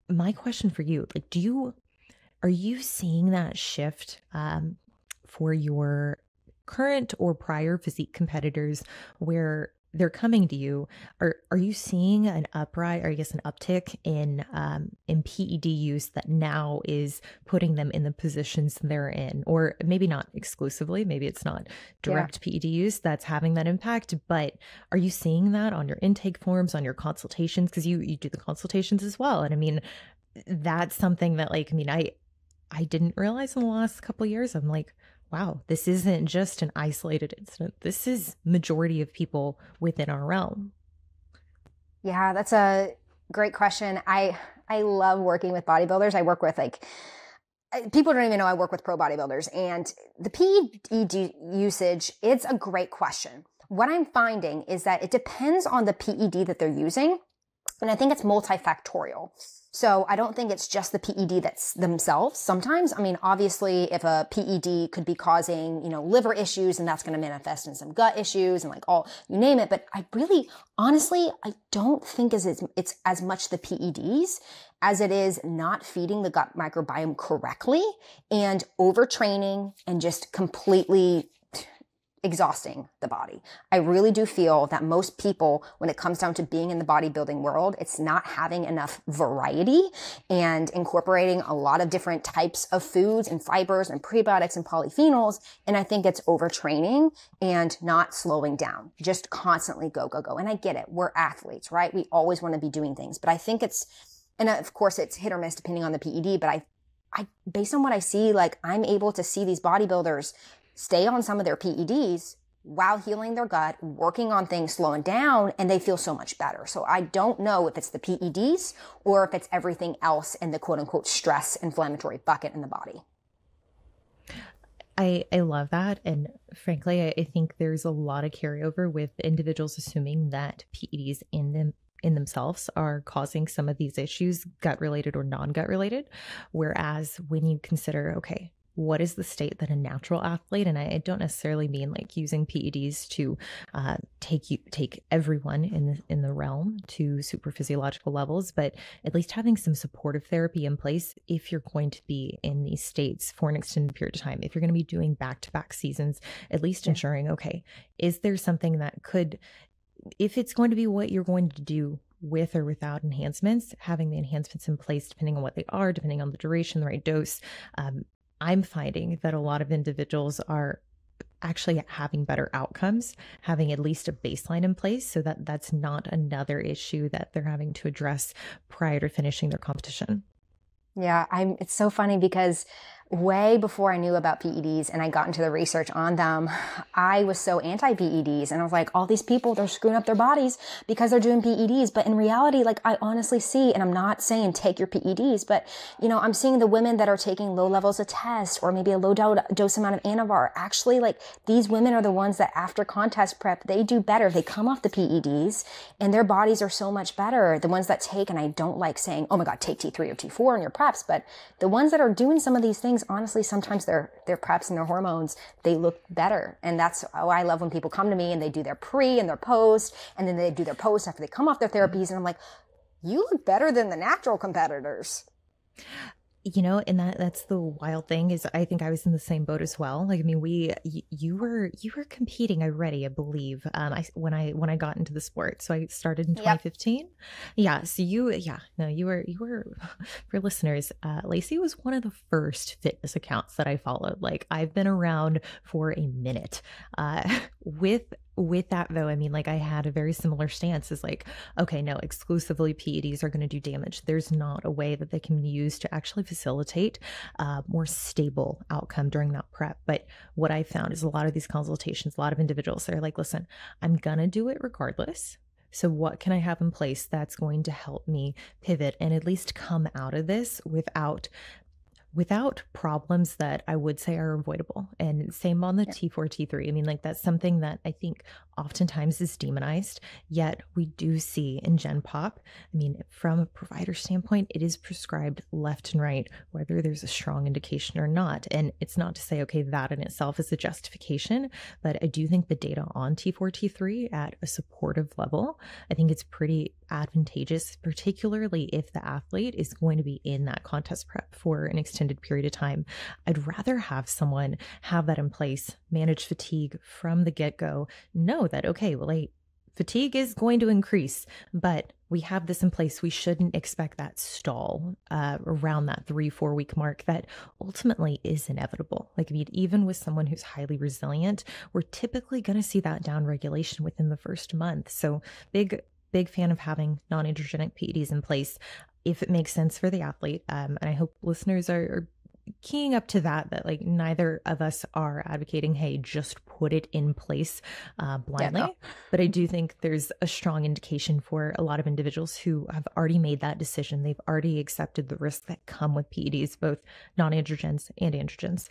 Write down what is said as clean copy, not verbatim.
my question for you, like, are you seeing that shift for your current or prior physique competitors where they're coming to you? Are you seeing an uptick in PED use that now is putting them in the positions they're in? Or maybe not exclusively, maybe it's not Yeah. direct PED use that's having that impact, but are you seeing that on your intake forms, on your consultations? Because you do the consultations as well. And I mean, that's something that, like, I mean, I didn't realize in the last couple of years. I'm like, wow, this isn't just an isolated incident. This is majority of people within our realm. Yeah, that's a great question. I love working with bodybuilders. I work with like people don't even know I work with pro bodybuilders, and the PED usage, it's a great question. What I'm finding is that it depends on the PED that they're using. And I think it's multifactorial. So I don't think it's just the PED that's themselves. Sometimes, I mean, obviously if a PED could be causing, liver issues, and that's going to manifest in some gut issues and like all, you name it. But I really, honestly, I don't think it's as much the PEDs as it is not feeding the gut microbiome correctly and overtraining and just completely exhausting the body. I really do feel that most people, when it comes down to being in the bodybuilding world, it's not having enough variety and incorporating a lot of different types of foods and fibers and prebiotics and polyphenols. And I think it's overtraining and not slowing down, just constantly go, go, go. And I get it. We're athletes, right? We always want to be doing things, but I think and of course it's hit or miss depending on the PED, but I based on what I see, like I'm able to see these bodybuilders stay on some of their PEDs while healing their gut, working on things, slowing down, and they feel so much better. So I don't know if it's the PEDs or if it's everything else in the quote unquote stress inflammatory bucket in the body. I love that. And frankly, I think there's a lot of carryover with individuals assuming that PEDs in themselves are causing some of these issues, gut related or non-gut related. Whereas when you consider, okay, what is the state that a natural athlete, and I don't necessarily mean like using PEDs to take everyone in the realm to super physiological levels, but at least having some supportive therapy in place if you're going to be in these states for an extended period of time. If you're going to be doing back-to-back seasons, at least ensuring, okay, is there something that could, if it's going to be what you're going to do with or without enhancements, having the enhancements in place depending on what they are, depending on the duration, the right dose. I'm finding that a lot of individuals are actually having better outcomes, having at least a baseline in place so that that's not another issue that they're having to address prior to finishing their competition. Yeah, it's so funny because way before I knew about PEDs and I got into the research on them, I was so anti-PEDs, and I was like, all these people, they're screwing up their bodies because they're doing PEDs. But in reality, like I honestly see, and I'm not saying take your PEDs, but I'm seeing the women that are taking low levels of test or maybe a low dose amount of Anavar. Actually, like these women are the ones that after contest prep, they do better. They come off the PEDs and their bodies are so much better. The ones that take, and I don't like saying, oh my God, take T3 or T4 in your preps, but the ones that are doing some of these things, honestly, sometimes their preps and their hormones, they look better. And that's why I love when people come to me and they do their pre and their post, and then they do their post after they come off their therapies. And I'm like, you look better than the natural competitors. And that's the wild thing is I think I was in the same boat as well. Like, I mean, you were competing already, I believe. When I got into the sport, so I started in 2015. Yeah. So you were for listeners, Lacey was one of the first fitness accounts that I followed. Like I've been around for a minute, with that though, I mean, like I had a very similar stance as like, okay, no, exclusively PEDs are going to do damage. There's not a way that they can be used to actually facilitate more stable outcome during that prep. But what I found is a lot of these consultations, a lot of individuals, they're like, listen, I'm going to do it regardless. So what can I have in place that's going to help me pivot and at least come out of this without problems that I would say are avoidable? And same on the T4, T3. I mean, like that's something that I think oftentimes is demonized, yet we do see in Gen Pop. I mean, from a provider standpoint, it is prescribed left and right, whether there's a strong indication or not. And it's not to say, okay, that in itself is a justification, but I do think the data on T4, T3 at a supportive level, I think it's pretty advantageous, particularly if the athlete is going to be in that contest prep for an extended period of time. I'd rather have someone have that in place, manage fatigue from the get-go, know that, okay, well, fatigue is going to increase, but we have this in place. We shouldn't expect that stall around that 3-4 week mark that ultimately is inevitable. Like, I mean, even with someone who's highly resilient, we're typically going to see that down regulation within the first month. So big fan of having non-androgenic PEDs in place if it makes sense for the athlete. And I hope listeners are keying up to that like neither of us are advocating, hey, just put it in place blindly. Yeah, no. But I do think there's a strong indication for a lot of individuals who have already made that decision. They've already accepted the risks that come with PEDs, both non-androgens and androgens.